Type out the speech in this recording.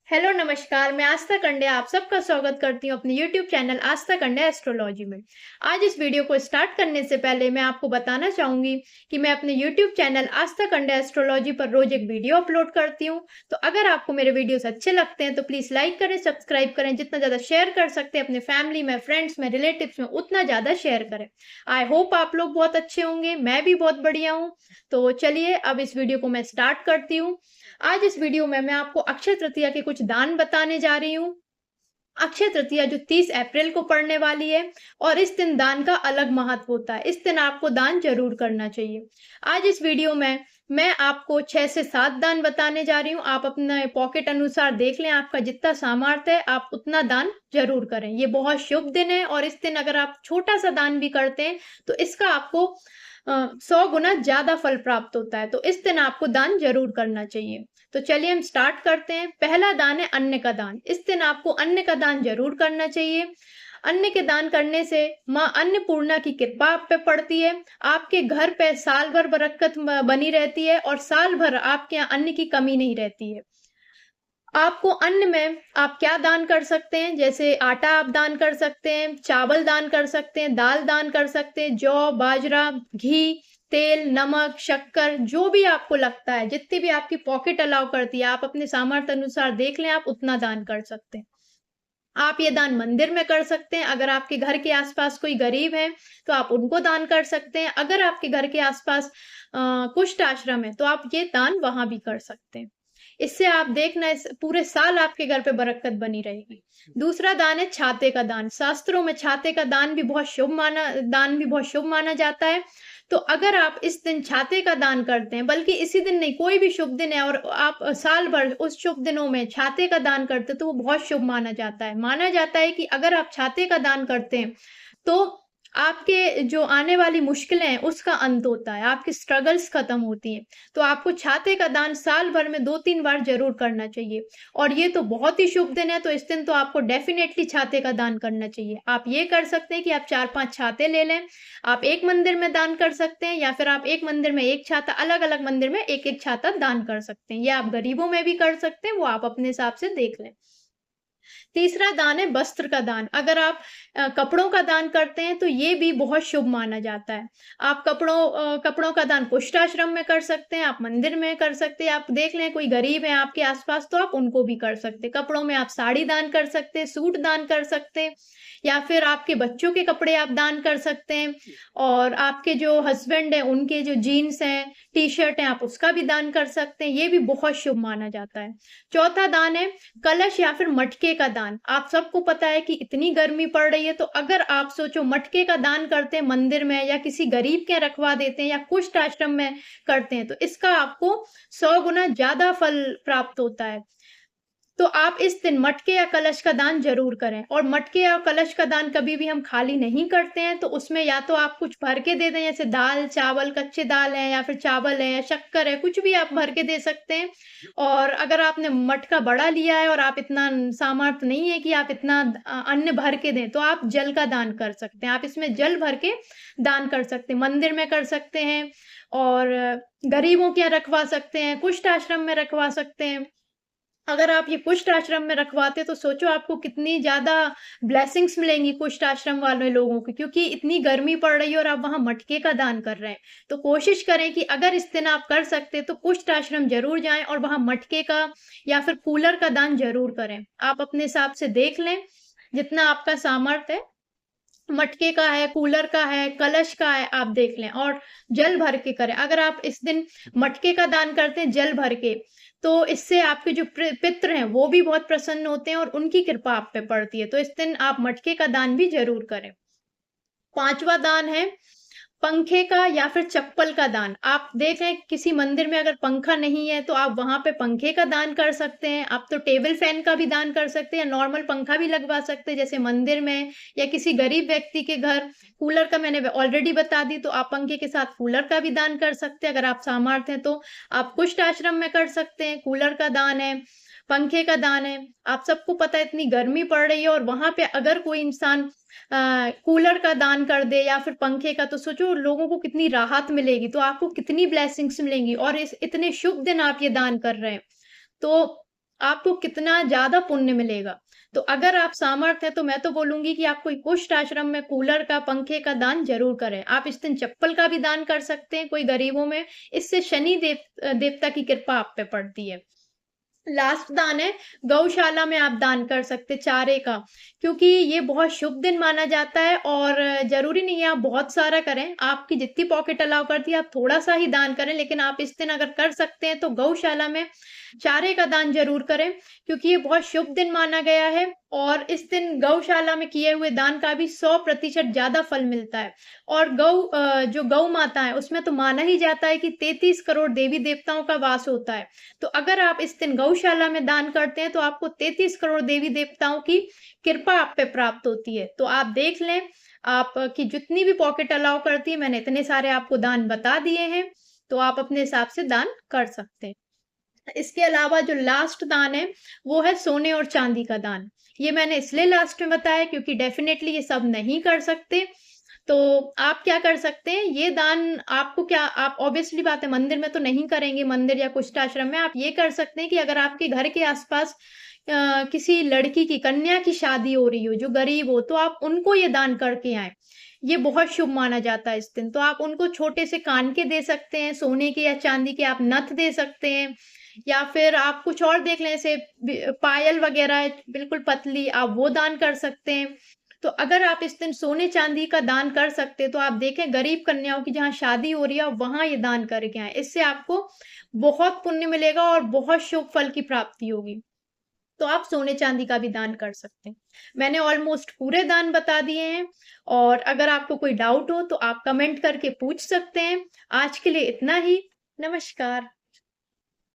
Hello नमस्कार, मैं आस्था कंडे आप सबका स्वागत करती हूँ अपने यूट्यूब चैनल आस्था कंडे एस्ट्रोलॉजी में। आज इस वीडियो को स्टार्ट करने से पहले मैं आपको बताना चाहूंगी कि मैं अपने यूट्यूब चैनल आस्था कंडे एस्ट्रोलॉजी पर रोज एक वीडियो अपलोड करती हूँ। तो अगर आपको मेरे वीडियोस अच्छे लगते हैं तो प्लीज लाइक करें, सब्सक्राइब करें, जितना ज्यादा शेयर कर सकते हैं अपने फैमिली में, फ्रेंड्स में, रिलेटिव्स में, उतना ज्यादा शेयर करें। आई होप आप लोग बहुत अच्छे होंगे, मैं भी बहुत बढ़िया हूँ। तो चलिए अब इस वीडियो को मैं स्टार्ट करती हूँ। आज इस वीडियो में मैं आपको अक्षय तृतीया के कुछ दान बताने जा रही हूँ। अक्षय तृतीया जो 30 अप्रैल को पड़ने वाली है और इस दिन दान का अलग महत्व होता है। इस दिन आपको दान जरूर करना चाहिए। आज इस वीडियो में मैं आपको 6 से 7 दान बताने जा रही हूँ। आप अपने पॉकेट अनुसार देख लें, आपका जितना सामर्थ्य है आप उतना दान जरूर करें। ये बहुत शुभ दिन है और इस दिन अगर आप छोटा सा दान भी करते हैं तो इसका आपको 100 गुना ज्यादा फल प्राप्त होता है। तो इस दिन आपको दान जरूर करना चाहिए। तो चलिए हम स्टार्ट करते हैं। पहला दान है अन्न का दान। इस दिन आपको अन्न का दान जरूर करना चाहिए। अन्न के दान करने से माँ अन्नपूर्णा की कृपा आप पे पड़ती है। आपके घर पे साल भर बरकत बनी रहती है और साल भर आपके यहाँ अन्न की कमी नहीं रहती है। आपको अन्न में आप क्या दान कर सकते हैं, जैसे आटा आप दान कर सकते हैं, चावल दान कर सकते हैं, दाल दान कर सकते हैं, जौ, बाजरा, घी, तेल, नमक, शक्कर, जो भी आपको लगता है, जितनी भी आपकी पॉकेट अलाउ करती है, आप अपने सामर्थ्य अनुसार देख लें, आप उतना दान कर सकते हैं। आप ये दान मंदिर में कर सकते हैं। अगर आपके घर के आसपास कोई गरीब है तो आप उनको दान कर सकते हैं। अगर आपके घर के आसपास कुष्ठ आश्रम है तो आप ये दान वहां भी कर सकते हैं। इससे आप देखना इस पूरे साल आपके घर पे बरकत बनी रहेगी। दूसरा दान है छाते का दान। शास्त्रों में छाते का दान भी बहुत शुभ माना जाता है। तो अगर आप इस दिन छाते का दान करते हैं, बल्कि इसी दिन नहीं, कोई भी शुभ दिन है और आप साल भर उस शुभ दिनों में छाते का दान करते हैं तो वो बहुत शुभ माना जाता है। माना जाता है कि अगर आप छाते का दान करते हैं तो आपके जो आने वाली मुश्किलें हैं उसका अंत होता है, आपकी स्ट्रगल्स खत्म होती हैं। तो आपको छाते का दान साल भर में 2-3 बार जरूर करना चाहिए। और ये तो बहुत ही शुभ दिन है, तो इस दिन तो आपको डेफिनेटली छाते का दान करना चाहिए। आप ये कर सकते हैं कि आप 4-5 छाते ले लें। आप एक मंदिर में दान कर सकते हैं या फिर आप एक मंदिर में एक छाता, अलग अलग मंदिर में एक एक छाता दान कर सकते हैं, या आप गरीबों में भी कर सकते हैं, वो आप अपने हिसाब से देख लें। तीसरा दान है वस्त्र का दान। अगर आप कपड़ों का दान करते हैं तो ये भी बहुत शुभ माना जाता है। आप कपड़ों का दान कुष्ठ आश्रम में कर सकते हैं, आप मंदिर में कर सकते हैं। आप देख लें कोई गरीब है आपके आसपास तो आप उनको भी कर सकते हैं। कपड़ों में आप साड़ी दान कर सकते हैं, सूट दान कर सकते हैं, या फिर आपके बच्चों के कपड़े आप दान कर सकते हैं। और आपके जो हस्बैंड है उनके जो जीन्स हैं, टी शर्ट है, आप उसका भी दान कर सकते हैं। ये भी बहुत शुभ माना जाता है। चौथा दान है कलश या फिर मटके का दान। आप सबको पता है कि इतनी गर्मी पड़ रही है, तो अगर आप सोचो मटके का दान करते हैं मंदिर में, या किसी गरीब के रखवा देते हैं, या कुष्ठ आश्रम में करते हैं, तो इसका आपको 100 गुना ज्यादा फल प्राप्त होता है। तो आप इस दिन मटके या कलश का दान जरूर करें। और मटके या कलश का दान कभी भी हम खाली नहीं करते हैं, तो उसमें या तो आप कुछ भर के दे दें, जैसे दाल, चावल, कच्चे दाल है, या फिर चावल है, या शक्कर है, कुछ भी आप भर के दे सकते हैं। और अगर आपने मटका बड़ा लिया है और आप इतना सामर्थ्य नहीं है कि आप इतना अन्न भर के दें, तो आप जल का दान कर सकते हैं। आप इसमें जल भर के दान कर सकते हैं, मंदिर में कर सकते हैं, और गरीबों के यहाँ रखवा सकते हैं, कुष्ठ आश्रम में रखवा सकते हैं। अगर आप ये कुष्ठ आश्रम में रखवाते तो सोचो आपको कितनी ज्यादा ब्लेसिंग्स मिलेंगी कुष्ठ आश्रम वाले लोगों को, क्योंकि इतनी गर्मी पड़ रही है और आप वहां मटके का दान कर रहे हैं। तो कोशिश करें कि अगर इस दिन आप कर सकते तो कुष्ठ आश्रम जरूर जाएं और वहां मटके का या फिर कूलर का दान जरूर करें। आप अपने हिसाब से देख लें, जितना आपका सामर्थ्य है, मटके का है, कूलर का है, कलश का है, आप देख लें। और जल भर के करें। अगर आप इस दिन मटके का दान करते हैं जल भर के, तो इससे आपके जो पितृ हैं वो भी बहुत प्रसन्न होते हैं और उनकी कृपा आप पे पड़ती है। तो इस दिन आप मटके का दान भी जरूर करें। पांचवा दान है पंखे का या फिर चप्पल का दान। आप देख रहे हैं किसी मंदिर में अगर पंखा नहीं है तो आप वहां पे पंखे का दान कर सकते हैं। आप तो टेबल फैन का भी दान कर सकते हैं, या नॉर्मल पंखा भी लगवा सकते हैं, जैसे मंदिर में या किसी गरीब व्यक्ति के घर। कूलर का मैंने ऑलरेडी बता दी, तो आप पंखे के साथ कूलर का भी दान कर सकते हैं। अगर आप सामर्थ्य हैं तो आप कुष्ठ आश्रम में कर सकते हैं। कूलर का दान है, पंखे का दान है। आप सबको पता है इतनी गर्मी पड़ रही है और वहां पे अगर कोई इंसान कूलर का दान कर दे या फिर पंखे का, तो सोचो लोगों को कितनी राहत मिलेगी, तो आपको कितनी ब्लेसिंग्स मिलेंगी। और इस इतने शुभ दिन आप ये दान कर रहे हैं, तो आपको कितना ज़्यादा पुण्य मिलेगा। तो अगर आप सामर्थ है तो मैं तो बोलूँगी कि आप कोई कुष्ठ आश्रम में कूलर का, पंखे का दान ज़रूर करें। आप इस दिन चप्पल का भी दान कर सकते हैं कोई गरीबों में, इससे शनि देवता की कृपा आप पे पड़ती है। लास्ट दान है, गौशाला में आप दान कर सकते चारे का, क्योंकि ये बहुत शुभ दिन माना जाता है और ज़रूरी नहीं है आप बहुत सारा करें, आपकी जितनी पॉकेट अलाउ करती है आप थोड़ा-सा ही दान करें, लेकिन आप इस दिन अगर कर सकते हैं तो गौशाला में चारे का दान ज़रूर करें, क्योंकि ये बहुत शुभ दिन माना गया है और इस दिन गौशाला में किए हुए दान का भी 100% ज़्यादा फल मिलता है। और जो गौ माता है उसमें तो माना ही जाता है कि 33 करोड़ देवी-देवताओं का वास होता है। तो अगर आप इस दिन गौशाला में दान करते हैं तो आपको 33 करोड़ देवी देवताओं की कृपा आप पे प्राप्त होती है। तो आप देख लें, आपकी जितनी भी पॉकेट अलाउ करती है, मैंने इतने सारे आपको दान बता दिए हैं, तो आप अपने हिसाब से दान कर सकते हैं। इसके अलावा जो लास्ट दान है, वो है सोने और चांदी का दान। ये मैंने इसलिए लास्ट में बताया क्योंकि डेफिनेटली ये सब नहीं कर सकते। तो आप क्या कर सकते हैं, ये दान आपको क्या आप ऑब्वियसली बात है मंदिर में तो नहीं करेंगे, मंदिर या कुष्ठाश्रम में आप ये कर सकते हैं कि अगर आपके घर के आसपास किसी लड़की की कन्या की शादी हो रही हो जो गरीब हो, तो आप उनको ये दान करके आएँ। ये बहुत शुभ माना जाता है इस दिन। तो आप उनको छोटे से कान के दे सकते हैं, सोने के या चांदी के आप नथ दे सकते हैं या फिर आप कुछ और देख लें जैसे पायल वगैरह है बिल्कुल पतली, आप वो दान कर सकते हैं। तो अगर आप इस दिन सोने चांदी का दान कर सकते हैं तो आप देखें गरीब कन्याओं की जहाँ शादी हो रही है वहां ये दान करके आए, इससे आपको बहुत पुण्य मिलेगा और बहुत शुभ फल की प्राप्ति होगी। तो आप सोने चांदी का भी दान कर सकते हैं। मैंने ऑलमोस्ट पूरे दान बता दिए हैं और अगर आपको कोई डाउट हो तो आप कमेंट करके पूछ सकते हैं। आज के लिए इतना ही। नमस्कार।